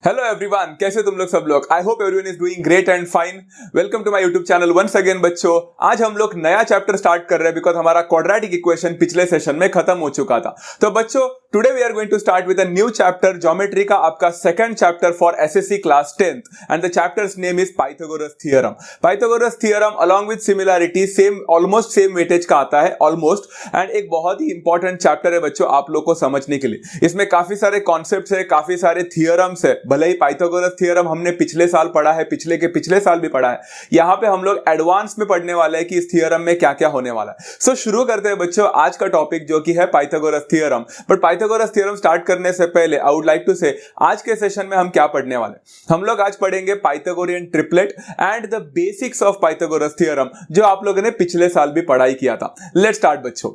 Hello everyone, कैसे तुम लोग सब लोग। I hope everyone is doing great and fine. Welcome to my YouTube channel once again. बच्चों, आज हम लोग नया चैप्टर स्टार्ट कर रहे हैं बिकॉज हमारा क्वाड्रेटिक इक्वेशन पिछले सेशन में खत्म हो चुका था। तो बच्चों, today we are going to start with a new chapter, geometry का आपका second chapter for SSC class 10th and the chapter's name is Pythagoras theorem. Pythagoras theorem along with similarity same almost same weightage का आता है almost, and एक बहुत ही important chapter है बच्चों आप लोग को समझने के लिए। इसमें काफी सारे कॉन्सेप्ट्स है, काफी सारे थियोरम्स है। भले ही पाइथागोरस थ्योरम हमने पिछले साल पढ़ा है, पिछले के पिछले साल भी पढ़ा है, यहां पे हम लोग एडवांस में पढ़ने वाले हैं कि इस थ्योरम में क्या क्या होने वाला है। सो शुरू करते हैं बच्चों आज का टॉपिक जो कि है Pythagoras theorem. But Pythagoras theorem start करने से पहले आई वुड लाइक टू से आज के सेशन में हम क्या पढ़ने वाले हैं। हम लोग आज पढ़ेंगे Pythagorean triplet and the basics of Pythagoras theorem, जो आप लोगों ने पिछले साल भी पढ़ाई किया था। लेट्स स्टार्ट बच्चों।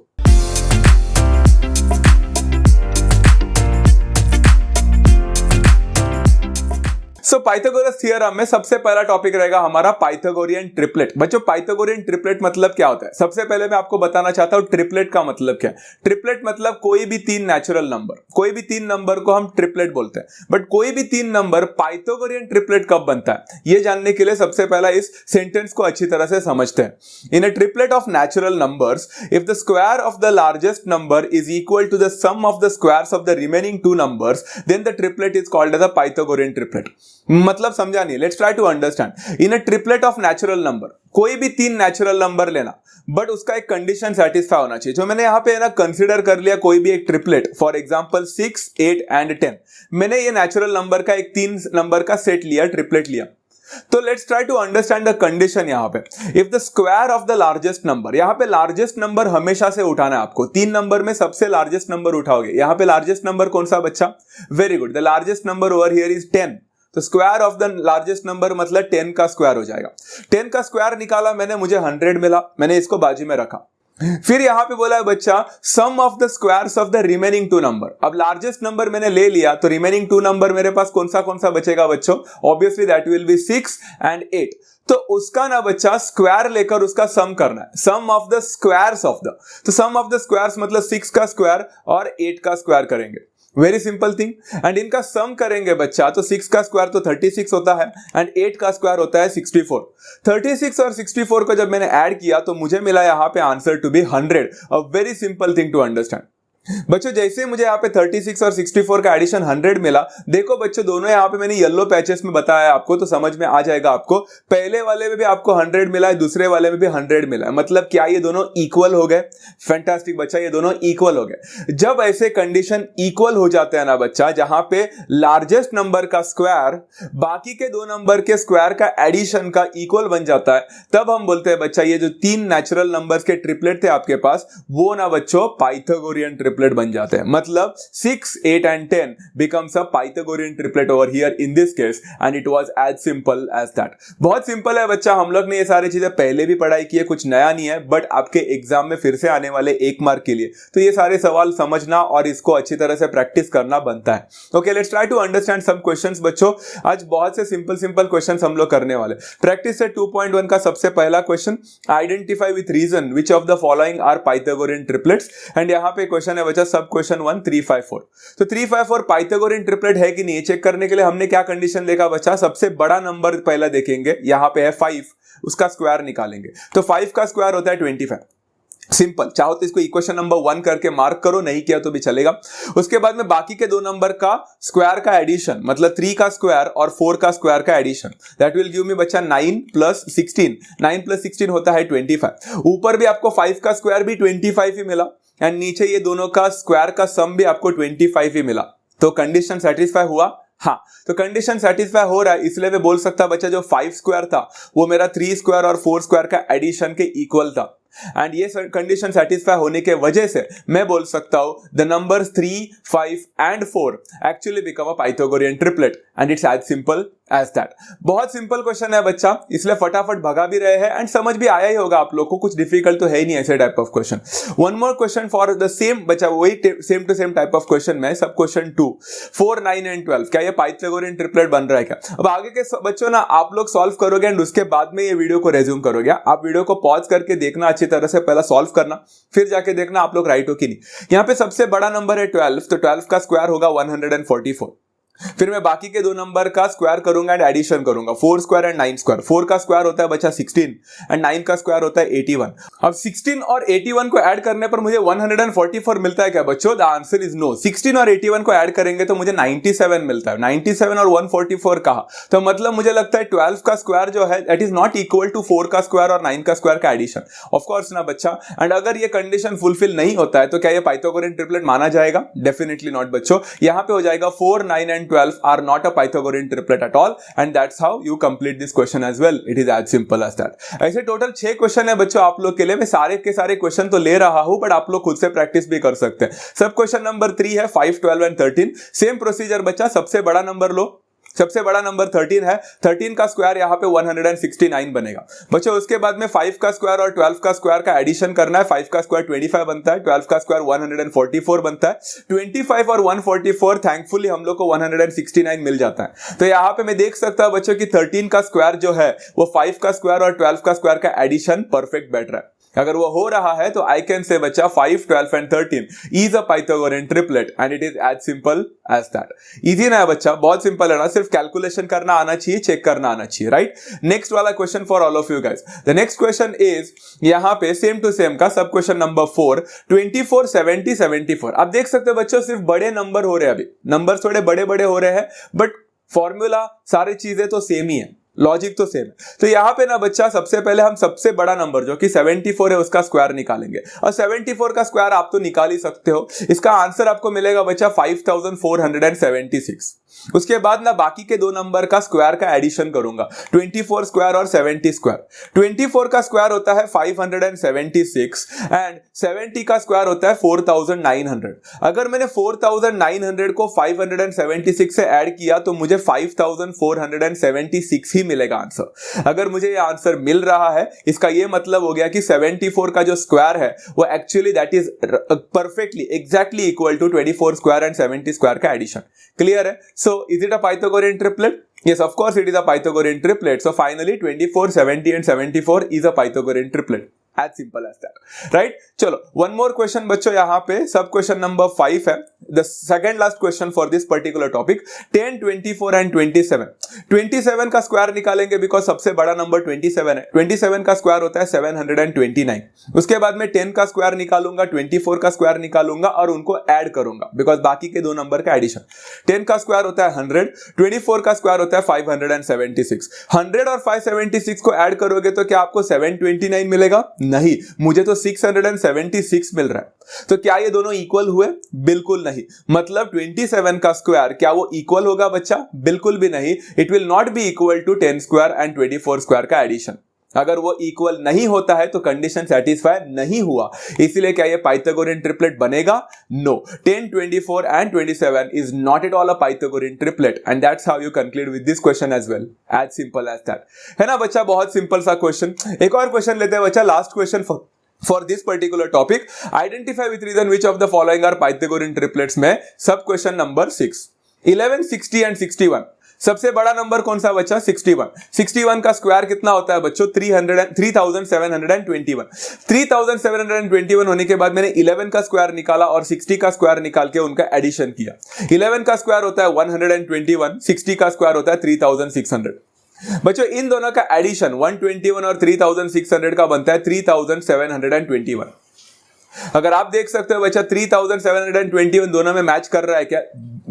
सो पाइथागोरस थ्योरम में सबसे पहला टॉपिक रहेगा हमारा पाइथागोरियन ट्रिपलेट। बच्चों, पाइथागोरियन ट्रिपलेट मतलब क्या होता है? सबसे पहले मैं आपको बताना चाहता हूं ट्रिपलेट का मतलब क्या है। ट्रिपलेट मतलब कोई भी तीन नेचुरल नंबर, कोई भी तीन नंबर को हम ट्रिपलेट बोलते हैं। बट कोई भी तीन नंबर पाइथागोरियन ट्रिपलेट कब बनता है, ये जानने के लिए सबसे पहला इस सेंटेंस को अच्छी तरह से समझते हैं। In a triplet of natural numbers, if the square of the largest number is equal to the sum of the squares of the remaining two numbers, then the triplet is called as a Pythagorean triplet. मतलब समझा नहीं? Let's try to understand. In a triplet of natural number, कोई भी तीन natural number लेना, but उसका एक condition satisfy होना चाहिए। जो मैंने यहां पे ना कंसीडर कर लिया कोई भी एक ट्रिपलेट, फॉर एग्जांपल 6, 8 एंड 10। मैंने ये नेचुरल नंबर का एक तीन नंबर का सेट लिया, ट्रिपलेट लिया। तो let's try to understand the condition यहां पे। If the square of the largest number, यहां पे लार्जेस्ट नंबर हमेशा से उठाना है आपको। तीन नंबर में सबसे लार्जेस्ट नंबर उठाओगे। यहां पे लार्जेस्ट नंबर कौन सा बच्चा? Very good, the largest number over here is 10। तो square of the largest number मतलब 10 का स्क्वायर हो जाएगा। 10 का स्क्वायर निकाला मैंने, मुझे 100 मिला। मैंने इसको बाजू में रखा। फिर यहां पे बोला है बच्चा sum of the squares of the remaining two number. अब लार्जेस्ट नंबर मैंने ले लिया, तो रिमेनिंग टू नंबर मेरे पास कौन सा बचेगा बच्चों? Obviously that will be 6 and 8। तो उसका ना बच्चा स्क्वायर लेकर उसका सम करना है, sum of the squares of the. तो सम ऑफ द स्क्वायर्स मतलब 6 का स्क्वायर और 8 का स्क्वायर करेंगे। Very simple thing. एंड इनका सम करेंगे बच्चा, तो 6 का स्क्वायर तो 36 होता है एंड 8 का स्क्वायर होता है 64। 36 और 64 को जब मैंने ऐड किया तो मुझे मिला यहां पे answer to be 100। A very simple thing to understand. बच्चों, जैसे मुझे यहाँ पे 36 और 64 का एडिशन 100 मिला, देखो बच्चों दोनों यहाँ पे मैंने येलो पैचेस में बताया आपको, तो समझ में आ जाएगा आपको। पहले वाले में भी आपको 100 मिला है, दूसरे वाले में भी 100 मिला है। मतलब क्या ये दोनों इक्वल हो गए? फैंटास्टिक बच्चा, ये दोनों इक्वल हो गए। जब ऐसे कंडीशन इक्वल हो जाते हैं ना बच्चा, जहां पे लार्जेस्ट नंबर का स्क्वायर बाकी के दो नंबर के स्क्वायर का एडिशन का इक्वल बन जाता है, तब हम बोलते हैं बच्चा ये जो तीन नेचुरल नंबर्स के ट्रिपलेट थे आपके पास, वो ना बच्चों पाइथागोरियन ट्रिपलेट बन जाते हैं। मतलब 6, 8 and 10 becomes a Pythagorean triplet over here in this case, and it was as simple as that। बहुत सिंपल है बच्चा, हम लोग ने ये सारी चीजें पहले भी पढ़ाई की है, कुछ नया नहीं है। बट आपके एग्जाम में फिर से आने वाले 1 मार्क के लिए तो ये सारे सवाल समझना और इसको अच्छी तरह से प्रैक्टिस करना बनता है। Okay, let's try to understand some questions बच्चों। आज बहुत से सिंपल क्वेश्चंस हम लोग करने वाले। प्रैक्टिस से 2.1 का सबसे पहला question, identify with reason which of the following are Pythagorean triplets. And यहाँ पे क्वेश्चन है बच्चा सब क्वेश्चन 1 354। तो 354 पाइथागोरियन ट्रिपलेट है कि नहीं चेक करने के लिए हमने क्या कंडीशन देखा बच्चा? सबसे बड़ा नंबर पहला देखेंगे, यहां पे है 5, उसका स्क्वायर निकालेंगे। तो 5 का स्क्वायर होता है 25। सिंपल, चाहो तो इसको इक्वेशन नंबर 1 करके मार्क करो, नहीं किया तो भी चलेगा। उसके बाद में बाकी के दो नंबर का स्क्वायर का एडिशन, मतलब 3 का स्क्वायर और 4 का स्क्वायर का addition, that will give me बच्चा 9 प्लस 16। 9 प्लस 16 होता है 25। ऊपर भी आपको 5 का स्क्वायर भी 25 ही मिला एंड नीचे ये दोनों का स्क्वायर का सम भी आपको 25 ही मिला। तो कंडीशन सेटिस्फाई हुआ? हाँ, तो कंडीशन सेटिस्फाई हो रहा है, इसलिए मैं बोल सकता बच्चा जो 5 स्क्वायर था वो मेरा 3 स्क्वायर और 4 स्क्वायर का एडिशन के इक्वल था। एंड ये कंडीशन सेटिस्फाई होने के वजह से मैं बोल सकता हूं the numbers 3, 5 and 4 actually become a Pythagorean triplet and it's as simple as that. बहुत सिंपल क्वेश्चन है बच्चा, इसलिए फटाफट भगा भी रहे हैं एंड समझ भी आया ही होगा आप लोग को, कुछ डिफिकल्ट तो है ही नहीं ऐसे type of question. One more question for the same बच्चा, वही same to same type of question में सब क्वेश्चन 2, 4, 9 एंड 12, क्या ये पाइथागोरियन ट्रिपलेट बन रहा है क्या? अब आगे के बच्चों ना आप लोग सॉल्व करोगे एंड उसके बाद में ये वीडियो को रेज्यूम करोगे। आप वीडियो को पॉज करके देखना अच्छी तरह से, पहला सॉल्व करना, फिर जाके देखना आप लोग राइट हो कि नहीं। यहां पे सबसे बड़ा नंबर है 12, तो 12 का स्क्वायर होगा 144। फिर मैं बाकी के दो नंबर का स्क्वायर करूंगा एंड एडिशन करूंगा, 4 स्क्वायर एंड 9 स्क्वायर। 4 का स्क्वायर होता है बच्चा 16 एंड 9 का स्क्वायर होता है 81। अब 16 और 81 को ऐड करने पर मुझे 144 मिलता है क्या बच्चों? The answer is no. 16 और 81 को ऐड करेंगे तो मुझे 97 मिलता है। 97 और 144 कहा, तो मतलब मुझे लगता है 12 का स्क्वायर जो है that is not equal to 4 का स्क्वायर और 9 का स्क्वायर का एडिशन। ऑफ कोर्स ना बच्चा। एंड अगर ये कंडीशन फुलफिल नहीं होता है तो क्या ये पाइथागोरियन ट्रिपलेट माना जाएगा? डेफिनेटली नॉट बच्चों। यहां पे हो जाएगा 4, 9 and 12 are not a Pythagorean triplet at all, and that's how you complete this question as well. It is as simple as that. ऐसे टोटल 6 क्वेश्चन है बच्चों आप लोग के लिए। मैं सारे के सारे क्वेश्चन तो ले रहा हूं, बट आप लोग खुद से प्रैक्टिस भी कर सकते हैं। सब क्वेश्चन नंबर 3 है, 5, 12 एंड 13। सेम प्रोसीजर बच्चा, सबसे बड़ा नंबर लो। सबसे बड़ा नंबर 13 है, 13 का स्क्वायर यहां पे 169 बनेगा बच्चों। उसके बाद में 5 का स्क्वायर और 12 का स्क्वायर का एडिशन करना है। 5 का स्क्वायर 25 बनता है, 12 का स्क्वायर 144 बनता है। 25 और 144 थैंकफुली हम लोग को 169 मिल जाता है। तो यहां पे मैं देख सकता हूं बच्चों कि 13 का स्क्वायर जो है वो 5 का स्क्वायर और 12 का स्क्वायर का एडिशन परफेक्ट बैठ रहा है। अगर वो हो रहा है तो आई कैन से बच्चा 5, 12 and 13 is a Pythagorean triplet and it is as simple as that. Easy ना है बच्चा, बहुत सिंपल है ना, सिर्फ कैलकुलेशन करना आना चाहिए, चेक करना आना चाहिए, राइट। नेक्स्ट वाला question for all of you guys. The next question is यहां पे सेम टू सेम का सब क्वेश्चन नंबर 4, 24, 70, 74। आप देख सकते हो बच्चों सिर्फ बड़े नंबर हो रहे हैं, अभी नंबर थोड़े बड़े बड़े हो रहे हैं, बट फॉर्मूला सारी चीजें तो सेम ही है, लॉजिक तो सेम है। तो यहां पे ना बच्चा सबसे पहले हम सबसे बड़ा नंबर जो कि 74 है उसका स्क्वायर निकालेंगे। और 74 का स्क्वायर आप तो निकाल ही सकते हो। इसका आंसर आपको मिलेगा बच्चा 5476। उसके बाद ना बाकी के दो नंबर का स्क्वायर का एडिशन करूंगा, 24 स्क्वायर और 70 स्क्वायर। 24 का स्क्वायर होता है 576 एंड 70 का स्क्वायर होता है 4900। अगर मैंने 4900 को 576 से ऐड किया तो मुझे 5476 ही मिलेगा आंसर। अगर मुझे ये आंसर मिल रहा है इसका ये मतलब हो गया कि 74 का जो स्क्वायर है वो actually that is perfectly exactly equal to 24 square and 70 square का एडिशन। क्लियर है? So is it a Pythagorean triplet? Yes, of course it is a Pythagorean triplet. So finally 24, 70 and 74 is a Pythagorean triplet. As simple as that, right? चलो one more question बच्चों, यहाँ पे सब question number 5 है, the second last question for this particular topic। 10, 24 and 27। 27 का square निकालेंगे because सबसे बड़ा नंबर 27 है। 27 का स्क्वायर होता है 729। उसके बाद में 10 का स्क्वायर निकालूंगा, 24 का स्क्वायर निकालूंगा और उनको ऐड करूंगा बिकॉज बाकी के दो नंबर का एडिशन। 10 का स्क्वायर होता है 100, 24 का स्क्वायर होता है 576। 100 और 576 को ऐड करोगे तो क्या आपको 729 मिलेगा? नहीं, मुझे तो 676 मिल रहा है। तो क्या ये दोनों इक्वल हुए? बिल्कुल नहीं। मतलब 27 का स्क्वायर क्या वो इक्वल होगा बच्चा? बिल्कुल भी नहीं। It will not be equal to 10 square and 24 square का एडिशन। अगर वो इक्वल नहीं होता है तो कंडीशन सेटिस्फाई नहीं हुआ। इसीलिए क्या ये पाइथागोरियन ट्रिपलेट बनेगा? No. 10, 24 and 27 is not at all a Pythagorean triplet and that's how you conclude with this question as well. As simple as that, है ना बच्चा? बहुत सिंपल सा क्वेश्चन। एक और क्वेश्चन लेते हैं बच्चा, last question for this particular topic। identify with reason which of the following are Pythagorean triplets में सब क्वेश्चन नंबर 6। 11, 60 एंड 61। सबसे बड़ा नंबर कौन सा बच्चा? 61। 61 का स्क्वायर कितना होता है बच्चों? 3721। 3721 होने के बाद मैंने 11 का स्क्वायर निकाला और 60 का स्क्वायर निकाल के उनका एडिशन किया। 11 का स्क्वायर होता है 121, 60 का स्क्वायर होता है 3600। बच्चों इन दोनों का एडिशन 121 और 3600 का बनता है 3721। अगर आप देख सकते हो बच्चा 3721 दोनों में मैच कर रहा है क्या?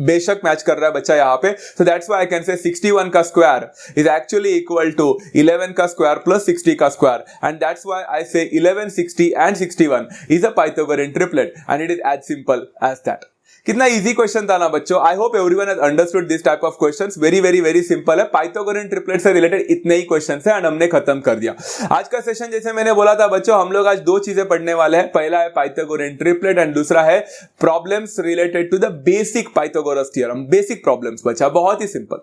बेशक मैच कर रहा है बच्चा यहाँ पे। so that's why I can say 61 का square is actually equal to 11 का स्क्वायर प्लस 60 का square and that's why I say 11, 60 and 61 is a Pythagorean triplet and it is as simple as that। कितना easy question था ना बच्चों। आई hope everyone has understood this type of questions. Very very very simple है। Pythagorean triplet से related इतने ही questions हैं and हमने खत्म कर दिया आज का सेशन। जैसे मैंने बोला था बच्चों, हम लोग आज दो चीजें पढ़ने वाले हैं। पहला है पाइथागोरियन ट्रिपलेट एंड दूसरा है problems related to the basic Pythagoras theorem. Basic problems बच्चा, बहुत ही सिंपल।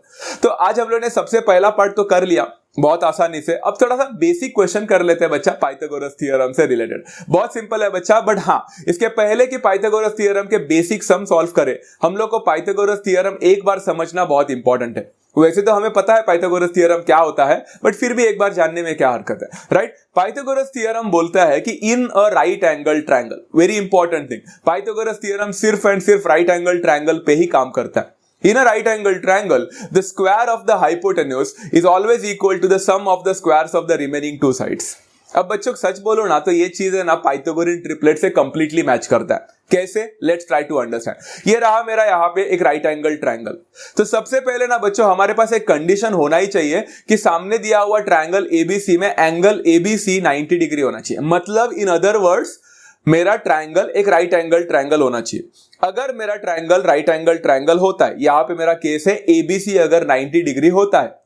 तो आज हम लोग ने सबसे पहला पार्ट तो कर लिया बहुत आसानी से। अब थोड़ा सा बेसिक क्वेश्चन कर लेते हैं बच्चा पाइथागोरस थ्योरम से रिलेटेड। बहुत सिंपल है बच्चा, बट हाँ इसके पहले कि पाइथागोरस थ्योरम के बेसिक सम सॉल्व करें, हम लोग को पाइथागोरस थ्योरम एक बार समझना बहुत इंपॉर्टेंट है। वैसे तो हमें पता है पाइथागोरस थ्योरम क्या होता है, बट फिर भी एक बार जानने में क्या हरकत है, राइट। पाइथागोरस थ्योरम बोलता है कि in a right angle triangle, very important thing, Pythagoras theorem सिर्फ एंड सिर्फ राइट एंगल ट्रायंगल पे ही काम करता है। In a right angle triangle, the square of the hypotenuse is always equal to the sum of the squares of the remaining two sides. अब बच्चों सच बोलो ना तो ये चीज है ना पाइथागोरियन ट्रिपलेट से कंप्लीटली मैच करता है. कैसे? Let's try to understand. ये रहा मेरा यहाँ पे एक राइट एंगल ट्रायंगल. तो सबसे पहले ना बच्चों हमारे पास एक कंडीशन होना ही चाहिए कि सामने दिया हुआ ट्रायंगल एबीसी में एंगल एबीसी 90 डिग्री होना चाहिए. मतलब इन अदर वर्ड्स मेरा ट्रायंगल एक राइट एंगल ट्रायंगल होना चाहिए. अगर मेरा ट्रायंगल राइट एंगल ट्रायंगल होता है, यहां पे मेरा केस है एबीसी अगर 90 डिग्री होता है,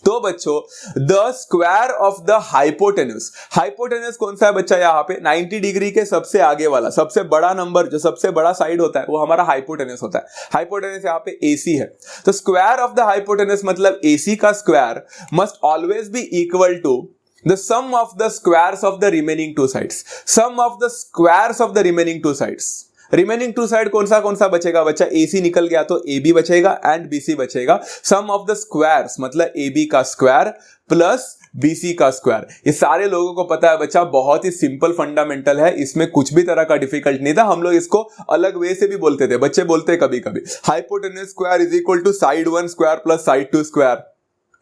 तो बच्चों the square of the hypotenuse, hypotenuse कौन सा है बच्चा? यहां पे 90 डिग्री के सबसे आगे वाला सबसे बड़ा नंबर, जो सबसे बड़ा साइड होता है वो हमारा हाइपोटेन्यूज होता है. हाइपोटेन्यूज यहां पे एसी है. तो स्क्वायर ऑफ द हाइपोटेन्यूज मतलब एसी का square must always be equal to the sum of the squares of the remaining two sides. Sum of the squares of the remaining two sides. Remaining to side कौन सा बचेगा बच्चा? AC निकल गया तो AB बचेगा and BC बचेगा. सम of the squares मतलब AB का स्क्वायर प्लस BC का स्क्वायर. ये सारे लोगों को पता है बच्चा, बहुत ही सिंपल फंडामेंटल है, इसमें कुछ भी तरह का डिफिकल्ट नहीं था. हम लोग इसको अलग वे से भी बोलते थे, बच्चे बोलते हैं कभी कभी hypotenuse square is equal to side 1 square plus side 2 square,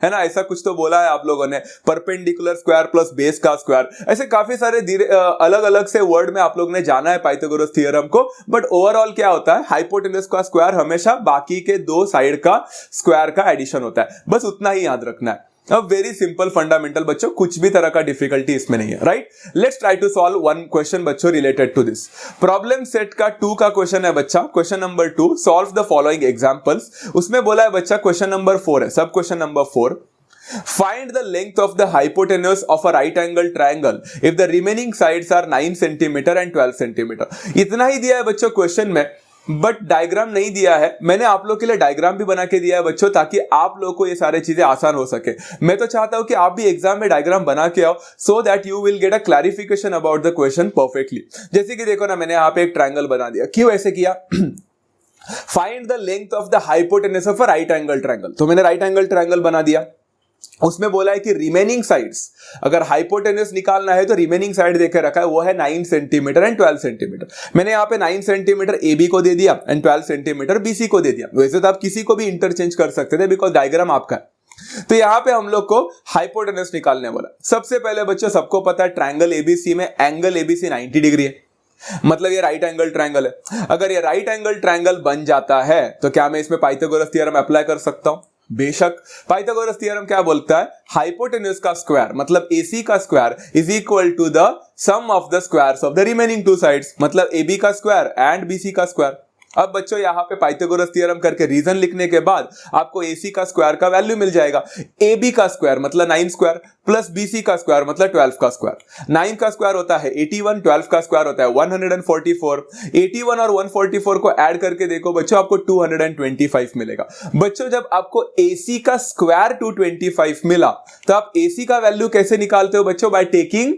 है ना? ऐसा कुछ तो बोला है आप लोगों ने. परपेंडिकुलर स्क्वायर प्लस बेस का स्क्वायर, ऐसे काफी सारे अलग अलग से वर्ड में आप लोगों ने जाना है पाइथागोरस थ्योरम को. बट ओवरऑल क्या होता है? हाइपोटेन्यूज का स्क्वायर हमेशा बाकी के दो साइड का स्क्वायर का एडिशन होता है. बस उतना ही याद रखना है. अब वेरी सिंपल फंडामेंटल बच्चों, कुछ भी तरह का डिफिकल्टी इसमें नहीं है. Right, let's try to solve one question बच्चों related to this. Problem set का 2 का क्वेश्चन है बच्चा. Question number 2, solve the following examples. उसमें बोला है बच्चा क्वेश्चन नंबर 4 है, sub question number 4. Find the length of the hypotenuse of a right angle triangle if the remaining sides are 9 cm and 12 cm. इतना ही दिया है बच्चों क्वेश्चन में, बट डायग्राम नहीं दिया है. मैंने आप लोग के लिए डायग्राम भी बना के दिया है बच्चों, ताकि आप लोग को ये सारे चीजें आसान हो सके. मैं तो चाहता हूं कि आप भी एग्जाम में डायग्राम बना के आओ, so that you will get a clarification about the question perfectly. जैसे कि देखो ना, मैंने यहाँ पे एक ट्रायंगल बना दिया. क्यों ऐसे किया? Find the length of the hypotenuse of a right angle triangle. तो मैंने राइट एंगल ट्रायंगल बना दिया. उसमें बोला है कि रिमेनिंग साइड्स, अगर हाइपोटेन्यूज निकालना है तो रिमेनिंग साइड देकर रखा है, वो है 9 सेंटीमीटर एंड 12 सेंटीमीटर. मैंने यहाँ पे 9 सेंटीमीटर AB को दे दिया एंड 12 सेंटीमीटर BC को दे दिया. वैसे तो आप किसी को भी इंटरचेंज कर सकते थे बिकॉज डायग्राम आपका है. तो यहाँ पे हम लोग को हाइपोटेन्यूज निकालने बोला. सबसे पहले बच्चों सबको पता है ट्रायंगल ABC में एंगल ABC 90 डिग्री है, मतलब ये राइट एंगल ट्रायंगल है. अगर ये राइट एंगल ट्रायंगल बन जाता है तो क्या मैं इसमें पाइथागोरस थ्योरम अप्लाई कर सकता हूं? बेशक. पाइथागोरस थ्योरम क्या बोलता है? हाइपोटेन्यूज का स्क्वायर मतलब AC का square is equal to the sum of the squares of the remaining two sides, मतलब AB का स्क्वायर एंड BC का स्क्वायर. अब बच्चों यहाँ पे पाइथागोरस थ्योरम करके रीजन लिखने के बाद आपको AC का स्क्वायर का वैल्यू मिल जाएगा. AB का स्क्वायर मतलब 9 स्क्वायर प्लस BC का स्क्वायर मतलब 12 का स्क्वायर. 9 का स्क्वायर होता है 81, 12 का स्क्वायर होता है 144. 81 और 144 को ऐड करके देखो बच्चों, आपको 225 मिलेगा. बच्चों जब आपको AC का स्क्वायर 225 मिला तो आप AC का वैल्यू कैसे निकालते हो बच्चों? By taking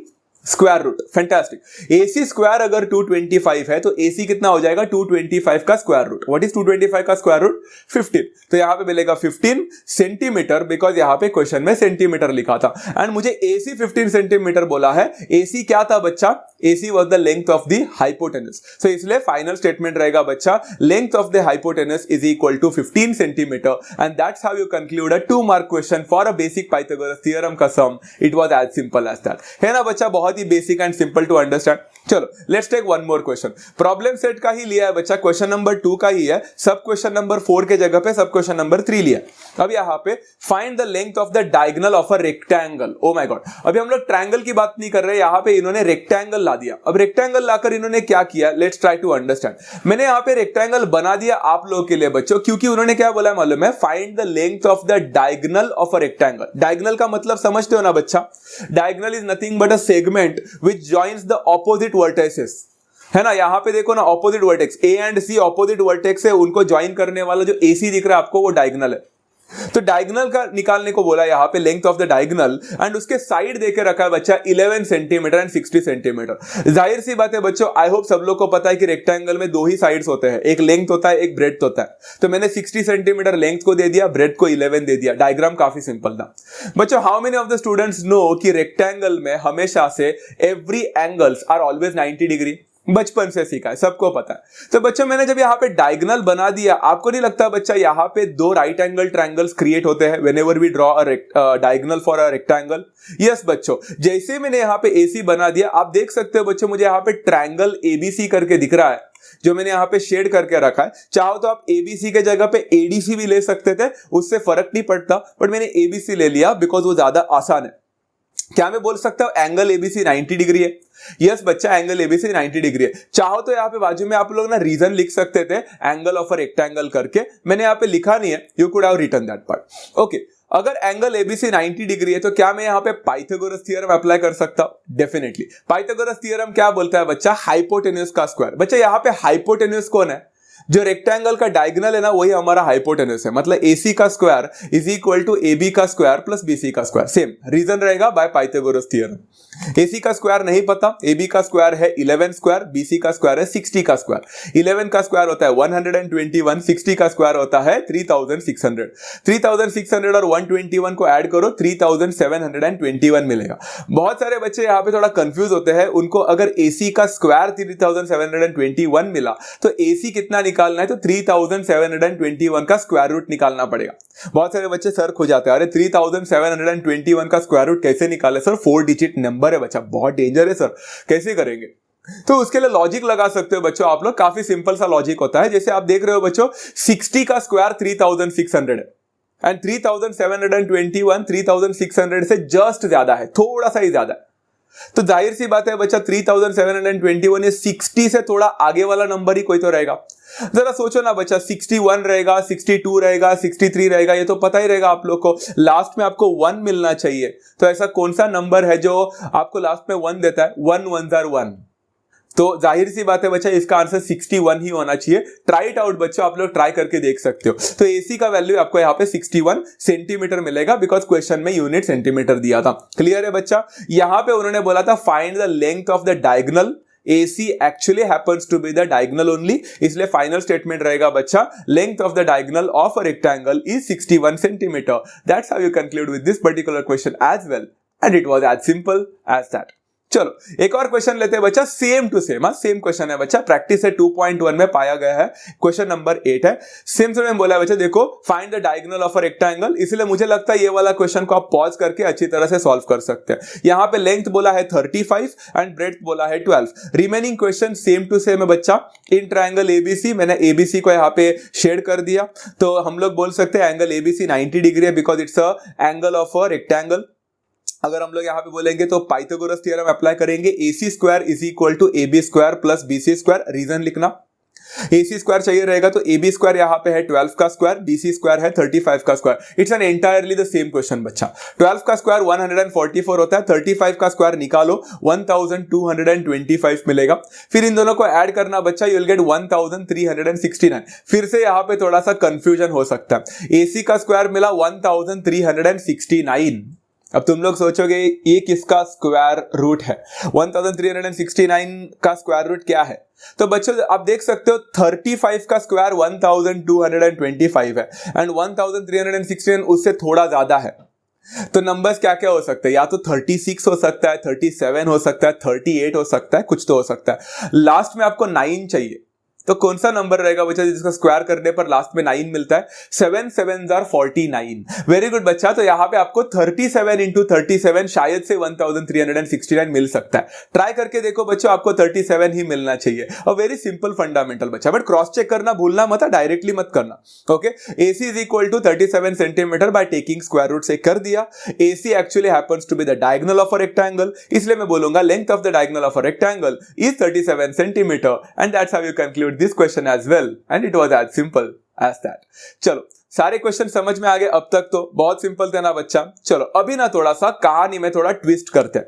square root. Fantastic. AC square अगर 225 है तो AC कितना हो जाएगा? 225 का स्क्वायर रूट. व्हाट इज 225 का स्क्वायर रूट? 15. तो यहां पे मिलेगा 15 सेंटीमीटर, बिकॉज यहां पे क्वेश्चन में सेंटीमीटर लिखा था एंड मुझे AC 15 सेंटीमीटर बोला है. AC क्या था बच्चा? AC was the length of the hypotenuse. So इसलिए फाइनल स्टेटमेंट रहेगा बच्चा, length of the hypotenuse is equal to 15 centimetre and that's how you conclude a 2 mark question for a basic Pythagoras theorem का sum. It was as simple as that. है ना बच्चा? बहुत basic and simple to understand. चलो let's take one more question. Problem set का ही लिया है बच्चा, क्वेश्चन नंबर 2 का ही है. सब क्वेश्चन नंबर 4 के जगह पे सब क्वेश्चन नंबर 3 लिया. अब यहां पे find the length of the diagonal of a rectangle. Oh my God, अभी हम लोग ट्रायंगल की बात नहीं कर रहे, यहां पे इन्होंने रेक्टेंगल ला दिया. अब रेक्टेंगल लाकर इन्होंने क्या किया? Let's try to understand. मैंने यहां पे रेक्टेंगल बना दिया आप लोगों के लिए बच्चों, क्योंकि उन्होंने क्या बोला मालूम है? Find the length of the diagonal of a rectangle. Diagonal का मतलब समझते हो ना बच्चा? Diagonal is nothing but a segment which joins the opposite vertices. है ना? यहां पे देखो ना, opposite vertex A and C opposite vertex है, उनको ज्वाइन करने वाला जो AC दिख रहा है आपको वो डायगोनल है. तो डायगोनल का निकालने को बोला यहां पे, length of the diagonal, and उसके साइड देके रखा है बच्चा 11 सेंटीमीटर एंड 60 सेंटीमीटर. जाहिर सी बात है बच्चों, आई होप सब लोग को पता है कि रेक्टेंगल में 2 ही साइड्स होते हैं, एक लेंथ होता है एक ब्रेड्थ होता है. तो मैंने 60 सेंटीमीटर लेंथ को दे दिया, ब्रेड्थ को 11 दे दिया. डायग्राम काफी सिंपल था बच्चों. How many of the students know कि रेक्टेंगल में हमेशा से every angles are always 90 degree. बचपन से सीखा है, सबको पता है। तो बच्चों मैंने जब यहाँ पे डायगोनल बना दिया, आपको नहीं लगता बच्चा यहाँ पे दो राइट एंगल ट्रायंगल्स क्रिएट होते हैं whenever we draw a diagonal for a rectangle? Yes बच्चों, जैसे ही मैंने यहाँ पे AC बना दिया, आप देख सकते हो बच्चों मुझे यहाँ पे ट्रायंगल ABC करके दिख रहा है, जो मैंने यहाँ पे शेड करके रखा है। चाहो तो आप ABC के जगह पे ADC भी ले सकते थे, उससे फर्क नहीं पड़ता, बट मैंने ABC ले लिया बिकॉज वो ज्यादा आसान है। क्या मैं बोल सकता हूं एंगल ABC 90 डिग्री है? यस बच्चा, एंगल ABC 90 डिग्री है। चाहो तो यहाँ पे बाजू में आप लोग ना रीजन लिख सकते थे एंगल ऑफ अ रेक्टेंगल करके, मैंने यहाँ पे लिखा नहीं है, you could have written that part. Okay, अगर एंगल ABC 90 डिग्री है तो क्या मैं यहाँ पे पाइथागोरस थ्योरम अप्लाई कर सकता हूं? डेफिनेटली। पाइथागोरस थ्योरम क्या बोलता है बच्चा? हाइपोटेन्यूज का स्क्वायर। बच्चा यहाँ पे हाइपोटेन्यूज कौन है? जो रेक्टेंगल का डायगोनल है ना, वही हमारा हाइपोटेन्यूज है। मतलब AC का square is equal to AB का स्क्वायर प्लस BC का स्क्वायर। सेम रीजन रहेगा बाय पाइथागोरस थ्योरम। AC का स्क्वायर नहीं पता, AB का स्क्वायर है 11 स्क्वायर, BC का स्क्वायर है 60 का स्क्वायर। 11 का स्क्वायर होता है 121, 60 का स्क्वायर होता है 3600। 3600 और 121 को ऐड करो, 3721 मिलेगा। बहुत सारे बच्चे यहाँ पे थोड़ा कंफ्यूज होते हैं, उनको अगर AC का स्क्वायर 3721 मिला तो AC कितना निकालना है? तो 3721 का स्क्वायर रूट निकालना पड़ेगा। बहुत सारे बच्चे सर खो जाते हैं, अरे 3721 का स्क्वायर रूट कैसे निकाले सर? 4 डिजिट नंबर है बच्चा, बहुत डेंजर है सर, कैसे करेंगे? तो उसके लिए लॉजिक लगा सकते हो बच्चों आप लोग, काफी सिंपल सा लॉजिक होता है। जैसे आप देख रहे हो बच्चों 60 का स्क्वायर 3600 है एंड 3721 3600 से जस्ट ज्यादा है, थोड़ा सा ही ज्यादा है। तो जाहिर सी बात है बच्चा 3721 ये 60 से थोड़ा आगे वाला नंबर ही कोई तो रहेगा। जरा सोचो ना बच्चा, 61 रहेगा, 62 रहेगा, 63 रहेगा, ये तो पता ही रहेगा आप लोग को। लास्ट में आपको 1 मिलना चाहिए, तो ऐसा कौन सा नंबर है जो आपको लास्ट में 1 देता है? 1 1 are 1। तो जाहिर सी बात है बच्चा, इसका आंसर 61 ही होना चाहिए। ट्राई इट आउट बच्चों, आप लोग ट्राई करके देख सकते हो। तो AC का वैल्यू आपको यहाँ पे 61 सेंटीमीटर मिलेगा, बिकॉज क्वेश्चन में यूनिट सेंटीमीटर दिया था। क्लियर है बच्चा? यहाँ पे उन्होंने बोला था find the length of the diagonal. AC actually happens to be the diagonal only, इसलिए फाइनल स्टेटमेंट रहेगा बच्चा length of the diagonal of a rectangle is 61 centimetre. That's how you conclude with this particular question as well, and it was as simple as that. चलो एक और क्वेश्चन लेते हैं बच्चा, same to same. Same question है बच्चा, practice है 2.1 में पाया गया है। क्वेश्चन नंबर 8 है। सेम से मैंने बोला बच्चा, देखो find the diagonal of a rectangle, इसलिए मुझे लगता है ये वाला क्वेश्चन को आप पॉज करके अच्छी तरह से सॉल्व कर सकते हैं। यहाँ पे लेंथ बोला है 35 एंड ब्रेड्थ बोला है 12। Remaining question same to same है बच्चा। इन ट्रायंगल ABC, मैंने ABC को यहाँ पे शेड कर दिया, तो हम लोग बोल सकते हैं एंगल ABC 90 डिग्री है because it's a angle of a rectangle. अगर हम लोग यहाँ पे बोलेंगे तो पाइथागोरस थ्योरम अप्लाई करेंगे, AC square is equal to AB square plus BC square. Reason लिखना, AC स्क्वायर चाहिए रहेगा तो AB स्क्वायर यहाँ पे है 12 का स्क्वायर, BC स्क्वायर है 35 का square. It's an entirely the same question बच्चा। 12 का स्क्वायर 144 होता है, 35 का स्क्वायर निकालो 1225 मिलेगा। फिर इन दोनों को ऐड करना बच्चा, यू विल गेट 1369। फिर से यहाँ पे थोड़ा सा कंफ्यूजन हो सकता है। AC का स्क्वायर मिला 1369। अब तुम लोग सोचोगे ये किसका स्क्वायर रूट है? 1369 का स्क्वायर रूट क्या है? तो बच्चों आप देख सकते हो 35 का स्क्वायर 1225 है एंड 1369 उससे थोड़ा ज्यादा है। तो नंबर्स क्या क्या हो सकते हैं? या तो 36 हो सकता है, 37 हो सकता है, 38 हो सकता है, कुछ तो हो सकता है। लास्ट में आपको 9 चाहिए, तो कौन सा नंबर रहेगा बच्चा जिसका स्क्वायर करने पर लास्ट में 9 मिलता है? 7 7s are 49। वेरी गुड बच्चा। तो यहाँ पे आपको 37 इंटू 37 शायद से 1369 मिल सकता है। ट्राई करके देखो बच्चों, आपको 37 ही मिलना चाहिए। और वेरी सिंपल फंडामेंटल बच्चा, बट क्रॉस चेक करना भूलना मत, डायरेक्टली मत करना। Okay, AC is equal to 37 centimetre by taking square root से कर दिया। AC actually happens to be the diagonal of a rectangle, इसलिए मैं बोलूंगा length of the diagonal of a rectangle is 37 centimetre and that's how you conclude this question as well, and it was as simple as that। चलो सारे question समझ में आ गए अब तक? तो बहुत सिंपल थे ना बच्चा। चलो अभी ना थोड़ा सा कहानी में थोड़ा ट्विस्ट करते हैं।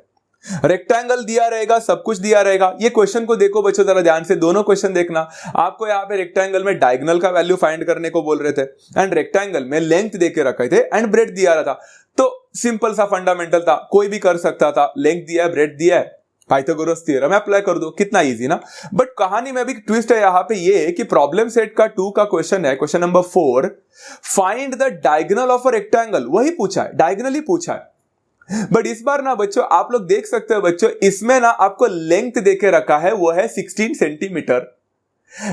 रेक्टेंगल दिया रहेगा, सब कुछ दिया रहेगा। ये क्वेश्चन को देखो बच्चों जरा ध्यान से, दोनों क्वेश्चन देखना। आपको यहाँ पे रेक्टेंगल में डायगोनल का वैल्यू फाइंड करने को बोल रहे थे एंड रेक्टेंगल में लेंथ दे के रखे थे एंड ब्रेड्थ दिया रहा था। तो सिंपल सा फंडामेंटल था, कोई भी कर सकता था। लेंथ दिया है, ब्रेड्थ दिया है, पाइथागोरस थ्योरम अप्लाई कर दो, कितना इजी ना। बट कहानी में भी ट्विस्ट है यहाँ पे ये कि प्रॉब्लम सेट का 2 का क्वेश्चन है, question number 4, find the diagonal of a rectangle. वही पूछा है, डायगोनल ही पूछा है। बट इस बार ना बच्चों आप लोग देख सकते हो बच्चों, इसमें ना आपको लेंथ देके रखा है वो है 16 centimetre,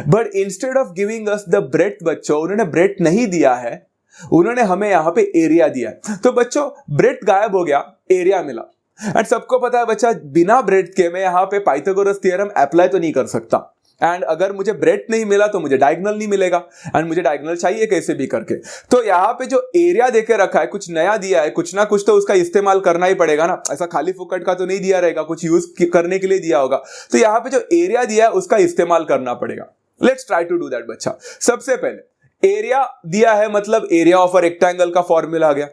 but instead of giving us the breadth बच्चों उन्होंने ब्रेड्थ नहीं दिया है, उन्होंने हमें यहां पे एरिया दिया है। तो बच्चों ब्रेड्थ गायब हो गया, एरिया मिला। एंड सबको पता है बच्चा बिना ब्रेड्थ के मैं यहां पे पाइथागोरस थ्योरम अप्लाई तो नहीं कर सकता, एंड अगर मुझे ब्रेड्थ नहीं मिला तो मुझे डायगोनल नहीं मिलेगा, एंड मुझे डायगोनल चाहिए कैसे भी करके। तो यहाँ पे जो एरिया देके रखा है, कुछ नया दिया है, कुछ ना कुछ तो उसका इस्तेमाल करना ही पड़ेगा ना, ऐसा खाली फुकट का तो नहीं दिया रहेगा, कुछ यूज करने के लिए दिया होगा। तो यहाँ पे जो एरिया दिया है उसका इस्तेमाल करना पड़ेगा। Let's try to do that बच्चा। सबसे पहले एरिया दिया है मतलब एरिया ऑफ अ रेक्टेंगल का फॉर्मूला आ गया।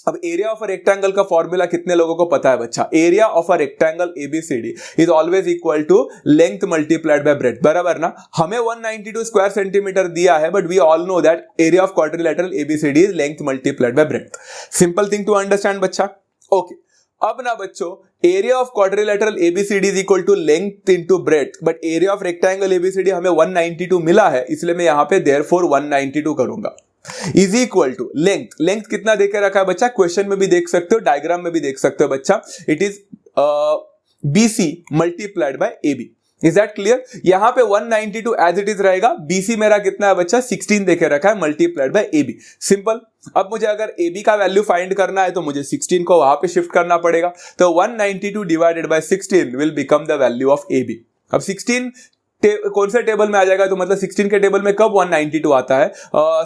अब एरिया ऑफ अ रेक्टेंगल का फॉर्मूला कितने लोगों को पता है बच्चा? Area of a rectangle ABCD is always equal to length multiplied by breadth, बराबर ना। हमें 192 स्क्वायर सेंटीमीटर दिया है, but we all know that area of quadrilateral ABCD is length multiplied by breadth. Simple thing to understand बच्चा। Okay, अब ना बच्चों area of quadrilateral ABCD is equal to length into breadth, but area of rectangle ABCD हमें 192 मिला है, इसलिए मैं यहां पे देयरफॉर 192 करूंगा is equal to length. Length कितना देके रखा है बच्चा? क्वेश्चन में भी देख सकते हो, डायग्राम में भी देख सकते हो बच्चा। It is BC multiplied by AB। Is that clear? यहां पे 192 एज इट इज रहेगा। BC मेरा कितना है बच्चा? 16 देके रखा है मल्टीप्लाइड बाय AB। सिंपल। अब मुझे अगर AB का वैल्यू फाइंड करना है तो मुझे 16 को वहां पे शिफ्ट करना पड़ेगा। तो 192 divided by 16 will become the value of AB। अब 16 कौन से टेबल में आ जाएगा? तो मतलब 16 के टेबल में कब 192 आता है?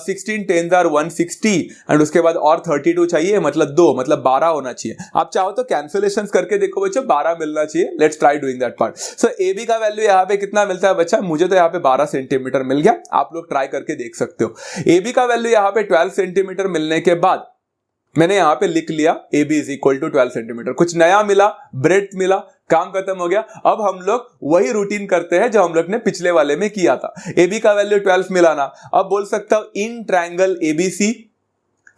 16 10s are 160 एंड उसके बाद और 32 चाहिए, मतलब 2, मतलब 12 होना चाहिए। आप चाहो तो कैंसिलेशंस करके देखो बच्चों, 12 मिलना चाहिए। Let's try doing that part. So AB का वैल्यू यहाँ पे कितना मिलता है बच्चा? मुझे तो यहाँ पे 12 सेंटीमीटर मिल गया, आप लोग ट्राई करके देख सकते हो। AB का वैल्यू यहाँ पे 12 सेंटीमीटर मिलने के बाद मैंने यहां पे लिख लिया AB is equal to 12 centimetre. कुछ नया मिला, ब्रेड्थ मिला, काम खत्म हो गया। अब हम लोग वही रूटीन करते हैं जो हम लोग ने पिछले वाले में किया था। AB का वैल्यू 12 मिला ना, अब बोल सकता हूं in triangle ABC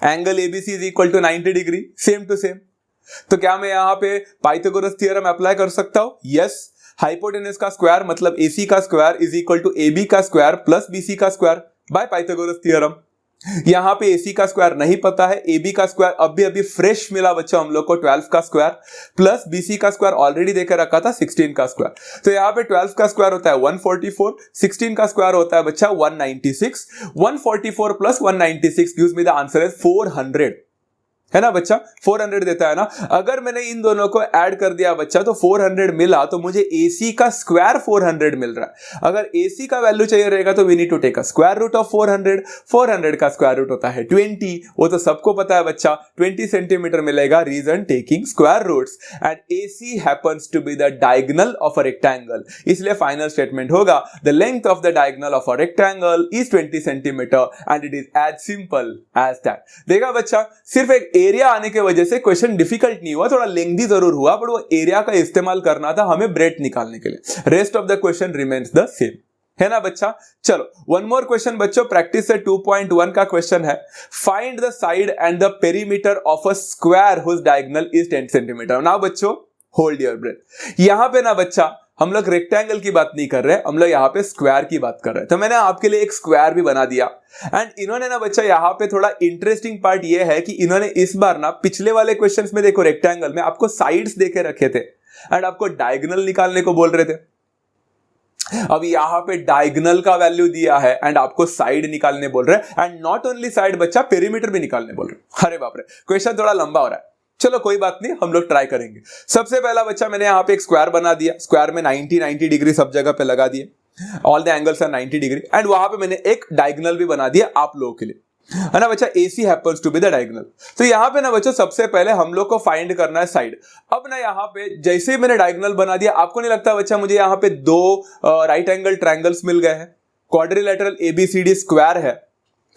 angle ABC is equal to 90 degree, same to same. तो क्या मैं यहां पे पाइथागोरस थ्योरम अप्लाई कर सकता हूं? यस। हाइपोटेनस का स्क्वायर मतलब AC का square is equal to AB का स्क्वायर प्लस BC का स्क्वायर बाय पाइथागोरस थ्योरम। यहां पे AC का स्क्वायर नहीं पता है, AB का स्क्वायर अभी फ्रेश मिला बच्चा हम लोग को 12 का स्क्वायर, प्लस BC का स्क्वायर ऑलरेडी देकर रखा था 16 का स्क्वायर। तो यहां पे 12 का स्क्वायर होता है 144, 16 का स्क्वायर होता है बच्चा 196। 144 plus 196 gives me the answer is 400, है ना बच्चा? 400 देता है ना। अगर मैंने इन दोनों को ऐड कर दिया बच्चा तो 400 मिला, तो मुझे AC का स्क्वायर 400 मिल रहा है। अगर AC का वैल्यू चाहिए रहेगा तो we need to take a square root of 400। 400 का स्क्वायर रूट होता है 20, वो तो सबको पता है बच्चा। 20 सेंटीमीटर मिलेगा, reason taking square roots, and AC happens to be the diagonal of a rectangle. इसलिए फाइनल स्टेटमेंट होगा the length of the diagonal of a rectangle is 20 centimetre and it is as simple as that. देखा बच्चा, सिर्फ एक area आने के वजह से क्वेश्चन डिफिकल्ट नहीं हुआ, थोड़ा लेंथी जरूर हुआ, बट वो एरिया का इस्तेमाल करना था हमें ब्रेड्थ निकालने के लिए। Rest of the question remains the same, है ना बच्चा? चलो वन मोर क्वेश्चन बच्चों, प्रैक्टिस से 2.1 का क्वेश्चन है। Find the side and the perimeter of a square whose diagonal is 10 centimetre. Now बच्चों होल्ड योर ब्रेथ। यहां पे ना बच्चा हम लोग रेक्टेंगल की बात नहीं कर रहे, हम लोग यहाँ पे स्क्वायर की बात कर रहे हैं। तो मैंने आपके लिए एक स्क्वायर भी बना दिया, एंड इन्होंने ना बच्चा यहाँ पे थोड़ा इंटरेस्टिंग पार्ट ये है कि इन्होंने इस बार ना पिछले वाले क्वेश्चंस में देखो रेक्टेंगल में आपको साइड्स देके रखे थे एंड आपको डायगोनल निकालने को बोल रहे थे। अब यहाँ पे डायगोनल का वैल्यू दिया है एंड आपको साइड निकालने बोल रहे हैं, एंड नॉट ओनली साइड बच्चा, पेरीमीटर भी निकालने बोल रहे हैं। अरे बाप रे, क्वेश्चन थोड़ा लंबा हो रहा है। चलो कोई बात नहीं, हम लोग ट्राई करेंगे। सबसे पहला बच्चा मैंने यहाँ पे एक स्क्वायर बना दिया, स्क्वायर में 90 डिग्री सब जगह पे लगा दिए, all the angles are 90 degree, and वहां पे मैंने एक डायगोनल भी बना दिया आप लोगों के लिए, है ना बच्चा? AC happens to be the diagonal. तो यहाँ पे ना बच्चों सबसे पहले हम लोग को फाइंड करना है साइड। अब ना यहाँ पे जैसे ही मैंने डायगोनल बना दिया, आपको नहीं लगता बच्चा मुझे यहाँ पे 2 राइट एंगल ट्रायंगल्स मिल गए हैं? क्वाड्रिलेटरल ABCD स्क्वायर है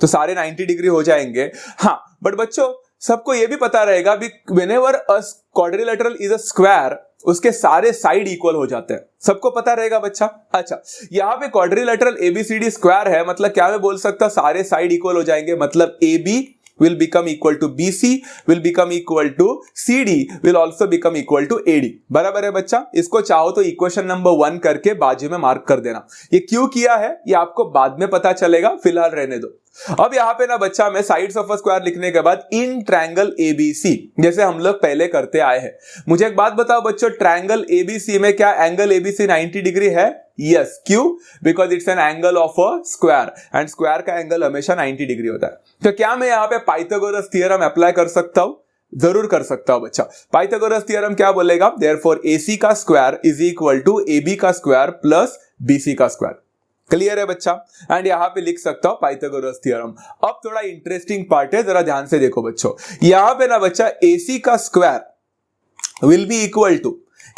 तो सारे 90 डिग्री हो जाएंगे। हाँ, बट बच्चों सबको ये भी पता रहेगा भी whenever a quadrilateral is a square, उसके सारे साइड इक्वल हो जाते हैं। सबको पता रहेगा बच्चा? अच्छा, यहां पे क्वाड्रिलेटरल ABCD स्क्वायर है, मतलब क्या मैं बोल सकता हूं सारे साइड इक्वल हो जाएंगे, मतलब AB will become equal to BC will become equal to CD will also become equal to AD। बराबर है बच्चा। इसको चाहो तो इक्वेशन नंबर 1 करके बाजू में मार्क कर देना। ये क्यों किया है ये आपको बाद में पता चलेगा, फिलहाल रहने दो। अब यहां पे ना बच्चा मैं साइड्स ऑफ अ स्क्वायर लिखने के बाद इन ट्रायंगल ABC जैसे हम लोग पहले करते आए हैं। मुझे एक बात बताओ बच्चों, ट्रायंगल ABC में क्या एंगल ABC 90 डिग्री है? यस। क्यों? Because it's an angle of a square and square का एंगल हमेशा 90 डिग्री होता है। तो क्या मैं यहां पे पाइथागोरस थ्योरम अप्लाई कर सकता हूं? जरूर कर सकता हूं बच्चा। पाइथागोरस थ्योरम क्या बोलेगा? देयरफॉर AC का square is equal to AB का स्क्वायर प्लस BC का स्क्वायर। क्लियर है बच्चा? एंड यहां पे लिख सकता हूं पाइथागोरस थ्योरम। अब थोड़ा इंटरेस्टिंग पार्ट है, जरा ध्यान से देखो बच्चों। यहां पे ना बच्चा AC का square will be equal to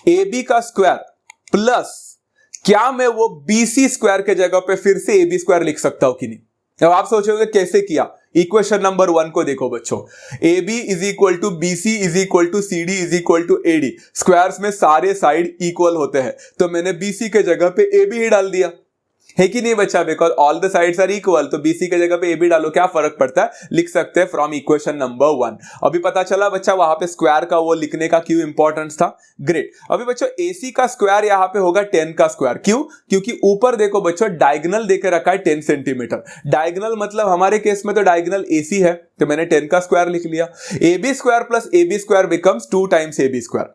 AB का स्क्वायर प्लस, क्या मैं वो BC स्क्वायर के जगह पे फिर से AB स्क्वायर लिख सकता हूं कि नहीं? अब आप सोचोगे कैसे किया? इक्वेशन नंबर 1 को देखो बच्चों। AB is equal to BC is equal to CD is equal to AD। Squares में सारे साइड इक्वल होते हैं, तो मैंने BC के जगह पे AB ही डाल दिया, है कि नहीं बच्चा? Because all the sides are equal, तो BC के जगह पे AB डालो, क्या फर्क पड़ता है? लिख सकते हैं फ्रॉम इक्वेशन नंबर 1। अभी पता चला बच्चा वहां पे स्क्वायर का वो लिखने का क्यों इंपॉर्टेंस था। ग्रेट। अभी बच्चों AC का स्क्वायर यहां पे होगा 10 का स्क्वायर। क्यों? क्योंकि ऊपर देखो बच्चों डायगोनल देके रखा है 10 सेंटीमीटर। डायगोनल मतलब हमारे केस में तो डायगोनल AC है, तो मैंने 10 का स्क्वायर लिख लिया। AB square plus AB square becomes 2 times AB square.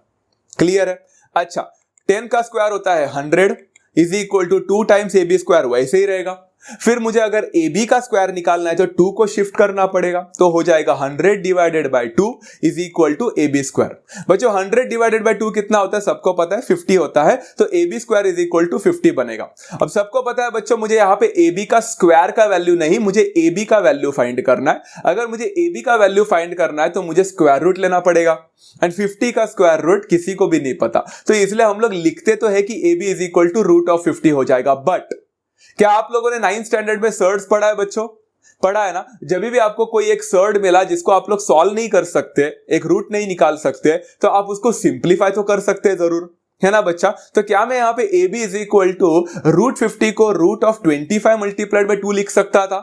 Clear है? अच्छा, 10 का स्क्वायर होता है 100 is equal to 2 times AB square, वैसे ही रहेगा। फिर मुझे अगर AB का स्क्वायर निकालना है तो 2 को शिफ्ट करना पड़ेगा, तो हो जाएगा 100 divided by 2 is equal to AB square. बच्चों 100 डिवाइडेड बाय 2 कितना होता है? सबको पता है 50 होता है, तो AB square is equal to 50 बनेगा। अब सबको पता है बच्चों मुझे यहाँ पे AB का स्क्वायर का वैल्यू नहीं, मुझे AB का वैल्यू फाइंड करना है। अगर मुझे AB का वैल्यू फाइंड करना है तो मुझे स्क्वायर रूट लेना पड़ेगा, एंड 50 का स्क्वायर रूट किसी को भी नहीं पता, तो इसलिए हम लोग लिखते तो है कि AB is equal to root of 50 हो जाएगा। बट क्या आप लोगों ने 9th स्टैंडर्ड में सर्ड्स पढ़ा है बच्चों? पढ़ा है ना? जब भी आपको कोई एक सर्ड मिला जिसको आप लोग सॉल्व नहीं कर सकते, एक रूट नहीं निकाल सकते, तो आप उसको सिंप्लीफाई तो कर सकते हैं जरूर, है ना बच्चा? तो क्या मैं यहाँ पे AB is equal to root 50 को रूट ऑफ 25 मल्टीप्लाइड बाय 2 लिख सकता था?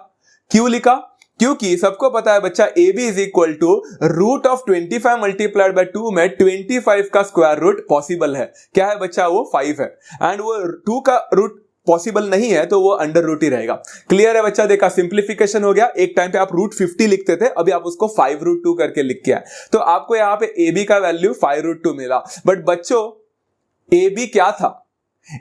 क्यों लिखा? क्योंकि सबको पता है बच्चा AB is equal to root of 25 multiplied by 2 में 25 का स्क्वायर रूट पॉसिबल है। क्या है बच्चा? वो 5 है, एंड वो 2 का रूट पॉसिबल नहीं है, तो वो अंडर रूट ही रहेगा। क्लियर है बच्चा? देखा, सिंप्लीफिकेशन हो गया। एक टाइम पे आप रूट 50 लिखते थे, अभी आप उसको 5 रूट 2 करके लिख के आए, तो आपको यहाँ पे AB का वैल्यू 5 रूट 2 मिला। बट बच्चों AB क्या था?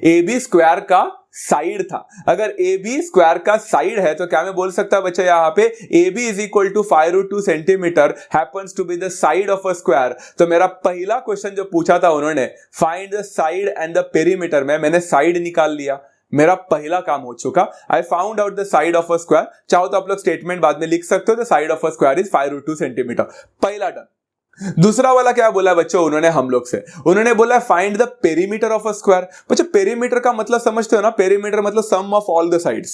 AB स्क्वायर का साइड था। अगर AB स्क्वायर का साइड है तो क्या मैं बोल सकता बच्चा यहाँ पे AB is equal to 5 root 2 centimetre happens to be the side of a square. तो मेरा पहला क्वेश्चन जो पूछा था उन्होंने, find the side and the perimeter, में मैंने साइड निकाल लिया, मेरा पहला काम हो चुका। I found out the side of a square. चाहो तो आप लोग स्टेटमेंट बाद में लिख सकते हो, the side of a square is 5 root 2 centimetre. पहला डन। दूसरा वाला क्या बोला बच्चों उन्होंने हम लोग से? उन्होंने बोला find the perimeter of a square. बच्चों पेरीमीटर का मतलब समझते हो ना? पेरीमीटर मतलब sum of all the sides,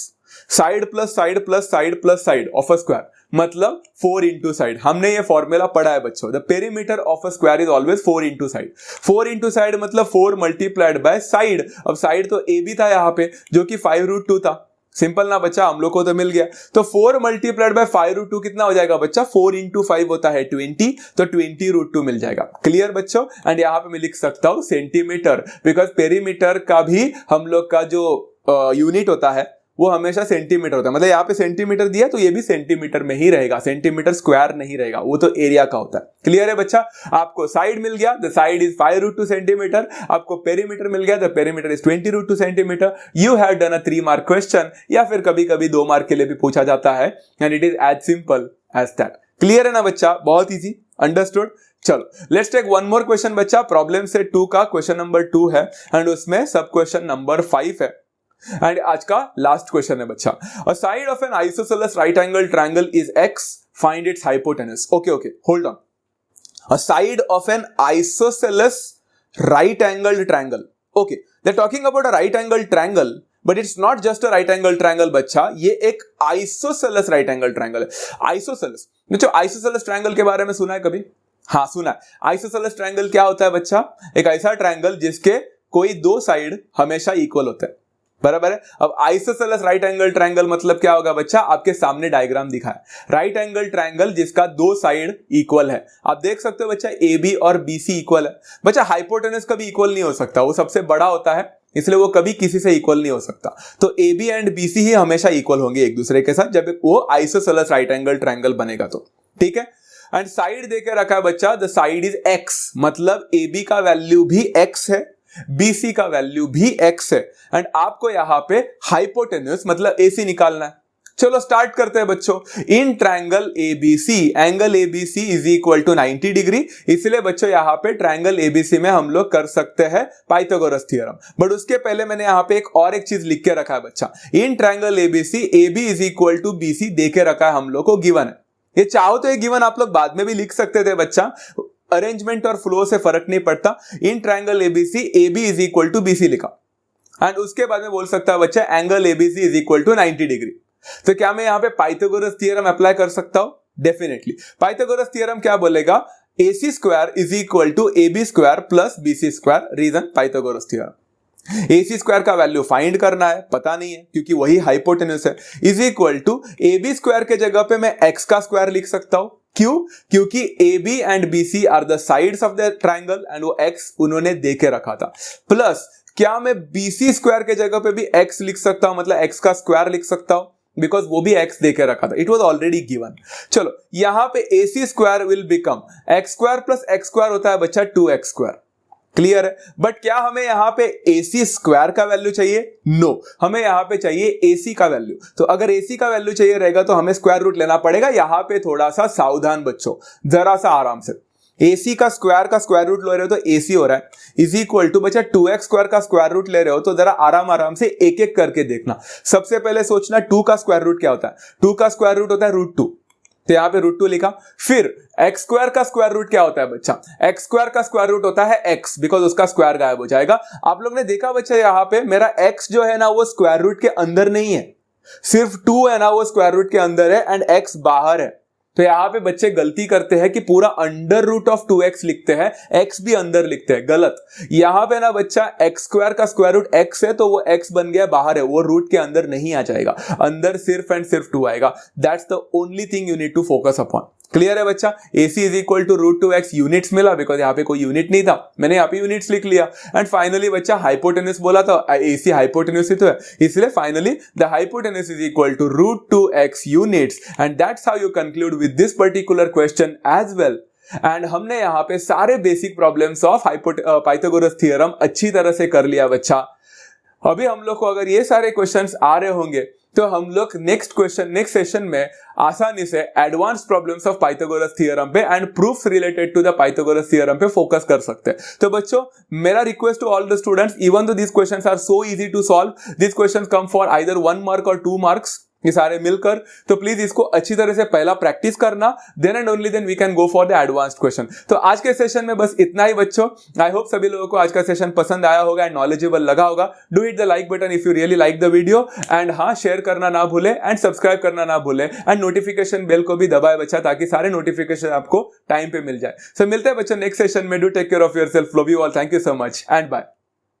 side plus side plus side plus side of a square, मतलब 4 इंटू साइड। हमने ये फॉर्मूला पढ़ा है बच्चों। The perimeter of a square is always 4 into side. 4 into side मतलब 4 मल्टीप्लाइड बाय साइड। अब side तो AB था यहाँ पे, जो कि 5 रूट 2 था। सिंपल ना बच्चा, हम लोग को तो मिल गया। तो 4 मल्टीप्लाइड बाय 5 रूट 2 कितना हो जाएगा बच्चा? 4 इंटू 5 होता है 20, तो 20 रूट 2 मिल जाएगा। क्लियर बच्चों? एंड यहाँ पे मैं लिख सकता हूं सेंटीमीटर, बिकॉज पेरीमीटर का भी हम लोग का जो यूनिट होता है वो हमेशा सेंटीमीटर होता है। मतलब यहाँ पे सेंटीमीटर दिया तो ये भी सेंटीमीटर में ही रहेगा, सेंटीमीटर स्क्वायर नहीं रहेगा, वो तो एरिया का होता है। क्लियर है बच्चा? आपको साइड मिल गया, the side is 5 root 2 centimetre. आपको पेरीमीटर मिल गया, the perimeter is 20 root 2 centimetre. You have done a 3 mark question, या फिर कभी कभी 2 मार्क के लिए भी पूछा जाता है, and it is as simple as that. Clear है ना बच्चा? बहुत इजी, अंडरस्टूड। चलो let's take one more question बच्चा। प्रॉब्लम से 2 का क्वेश्चन नंबर 2 है, एंड उसमें सब क्वेश्चन नंबर 5 है, एंड आज का लास्ट क्वेश्चन है बच्चा। A side of an isosceles right angle triangle is x, find its hypotenuse. Okay hold on. A side of an isosceles right angle triangle. Okay, they are talking about a right angle triangle, but it's not just a right angle triangle बच्चा, ये एक isosceles right angle triangle है। Isosceles, बच्चों isosceles triangle के बारे में सुना है कभी? हाँ सुना है। आइसोसेलेस ट्रायंगल क्या होता है बच्चा? एक ऐसा ट्रायंगल जिसके कोई 2 साइड हमेशा इक्वल होते हैं। बराबर है। अब आइसोसेलेस राइट एंगल ट्रायंगल मतलब क्या होगा बच्चा, आपके सामने डायग्राम दिखा है, राइट एंगल ट्रायंगल जिसका दो साइड इक्वल है। आप देख सकते हो बच्चा ए बी और बी सी इक्वल है। बच्चा हाइपोटेनस कभी इक्वल नहीं हो सकता, वो सबसे बड़ा होता है, इसलिए वो कभी किसी से इक्वल नहीं हो सकता। तो A B and B C ही हमेशा इक्वल होंगे एक दूसरे के साथ जब वो आइसोसेलेस राइट एंगल ट्रायंगल बनेगा तो, ठीक है। एंड साइड देके रखा है बच्चा, द साइड इज एक्स, मतलब ए बी का वैल्यू भी एक्स है, BC का वैल्यू भी x है, एंड आपको यहां पे हाइपोटेन्यूस मतलब AC निकालना है। चलो स्टार्ट करते हैं बच्चों। In triangle ABC, angle ABC is equal to 90 degree, इसलिए बच्चों यहां पे ट्रायंगल ABC में हम लोग कर सकते हैं पाइथागोरस थ्योरम। बट उसके पहले मैंने यहां पे एक चीज लिख के रखा है बच्चा, in triangle ABC AB is equal to BC दे के रखा है हम लोग को, गिवन है। ये चाहो तो ये गिवन आप लोग बाद में भी लिख सकते थे बच्चा, अरेंजमेंट और फ्लो से फर्क नहीं पड़ता। In triangle ABC AB is equal to BC लिखा, एंड उसके बाद में बोल सकता है बच्चा angle ABC is equal to 90 degree. तो क्या मैं यहां पे पाइथागोरस थ्योरम अप्लाई कर सकता हूं? डेफिनेटली। पाइथागोरस थ्योरम क्या बोलेगा, AC square is equal to AB square plus BC square. Reason, Pythagoras theorem. AC square का वैल्यू फाइंड करना है, पता नहीं है क्योंकि वही हाइपोटेन्यूस है, is equal to AB square के जगह पे मैं x का स्क्वायर लिख सकता हूं। क्यों? क्योंकि AB and BC are the sides of the triangle and वो x उन्होंने दे के रखा था। प्लस क्या मैं BC स्क्वायर के जगह पे भी x लिख सकता हूं, मतलब x का स्क्वायर लिख सकता हूं, बिकॉज वो भी x दे के रखा था, इट वॉज ऑलरेडी गिवन। चलो यहां पे AC square will become x square plus x square होता है बच्चा 2x स्क्वायर। क्लियर है। बट क्या हमें यहां पे AC स्क्वायर का वैल्यू चाहिए? नो, हमें यहां पे चाहिए AC का वैल्यू। तो अगर AC का वैल्यू चाहिए रहेगा तो हमें स्क्वायर रूट लेना पड़ेगा। यहां पे थोड़ा सा सावधान बच्चों, जरा सा आराम से। AC का स्क्वायर रूट ले रहे हो तो AC हो रहा है, इज इक्वल टू बच्चा 2x स्क्वायर का स्क्वायर रूट ले रहे हो तो जरा आराम से एक एक करके देखना। सबसे पहले सोचना 2 का स्क्वायर रूट क्या होता है। 2 का स्क्वायर रूट होता है √2, तो यहां पे √2 लिखा। फिर x स्क्वायर का स्क्वायर रूट क्या होता है बच्चा, x स्क्वायर का स्क्वायर रूट होता है x, बिकॉज उसका स्क्वायर गायब हो जाएगा। आप लोग ने देखा बच्चा यहां पे मेरा x जो है ना वो स्क्वायर रूट के अंदर नहीं है, सिर्फ 2 है ना वो स्क्वायर रूट के अंदर है एंड x बाहर है। तो यहां पे बच्चे गलती करते हैं कि पूरा अंडर रूट ऑफ 2x लिखते हैं, x भी अंदर लिखते हैं, गलत। यहां पे ना बच्चा x स्क्वायर का स्क्वायर रूट x है तो वो x बन गया बाहर है, वो रूट के अंदर नहीं आ जाएगा, अंदर सिर्फ एंड सिर्फ 2 आएगा। That's the only thing you need to focus upon. Clear है बच्चा। AC is equal to √2x, units मिला बिकॉज यहाँ पे कोई यूनिट नहीं था, मैंने यहाँ पे यूनिट्स लिख लिया। एंड फाइनली बच्चा हाइपोटेन्यूस बोला था, AC हाइपोटेन्यूस ही तो है, इसलिए finally the hypotenuse is equal to √2x units, and that's how you conclude with this particular question as well. And हमने यहाँ पे सारे basic problems of Pythagoras theorem अच्छी तरह से कर लिया बच्चा। अभी हम लोग को अगर ये सारे क्वेश्चंस आ रहे होंगे तो हम लोग नेक्स्ट सेशन में आसानी से advance problems of Pythagoras theorem पे and proofs related to the Pythagoras theorem पे फोकस कर सकते हैं। तो बच्चों मेरा request to all the students, even though this questions are so easy to solve, this questions come for either 1 mark और 2 marks, ये सारे मिलकर, तो प्लीज इसको अच्छी तरह से पहला प्रैक्टिस करना, then and only then we can go for the advanced question. तो आज के सेशन में बस इतना ही बच्चों। आई होप सभी लोगों को आज का सेशन पसंद आया होगा एंड नॉलेजेबल लगा होगा। Do hit the like button if you really like the video, and हाँ शेयर करना ना भूले एंड सब्सक्राइब करना ना भूले एंड नोटिफिकेशन बेल को भी दबाए बच्चा, ताकि सारे नोटिफिकेशन आपको टाइम पे मिल जाए। सो मिलते हैं बच्चों नेक्स्ट सेशन में। Do take care of yourself, love you all, thank you so much and bye.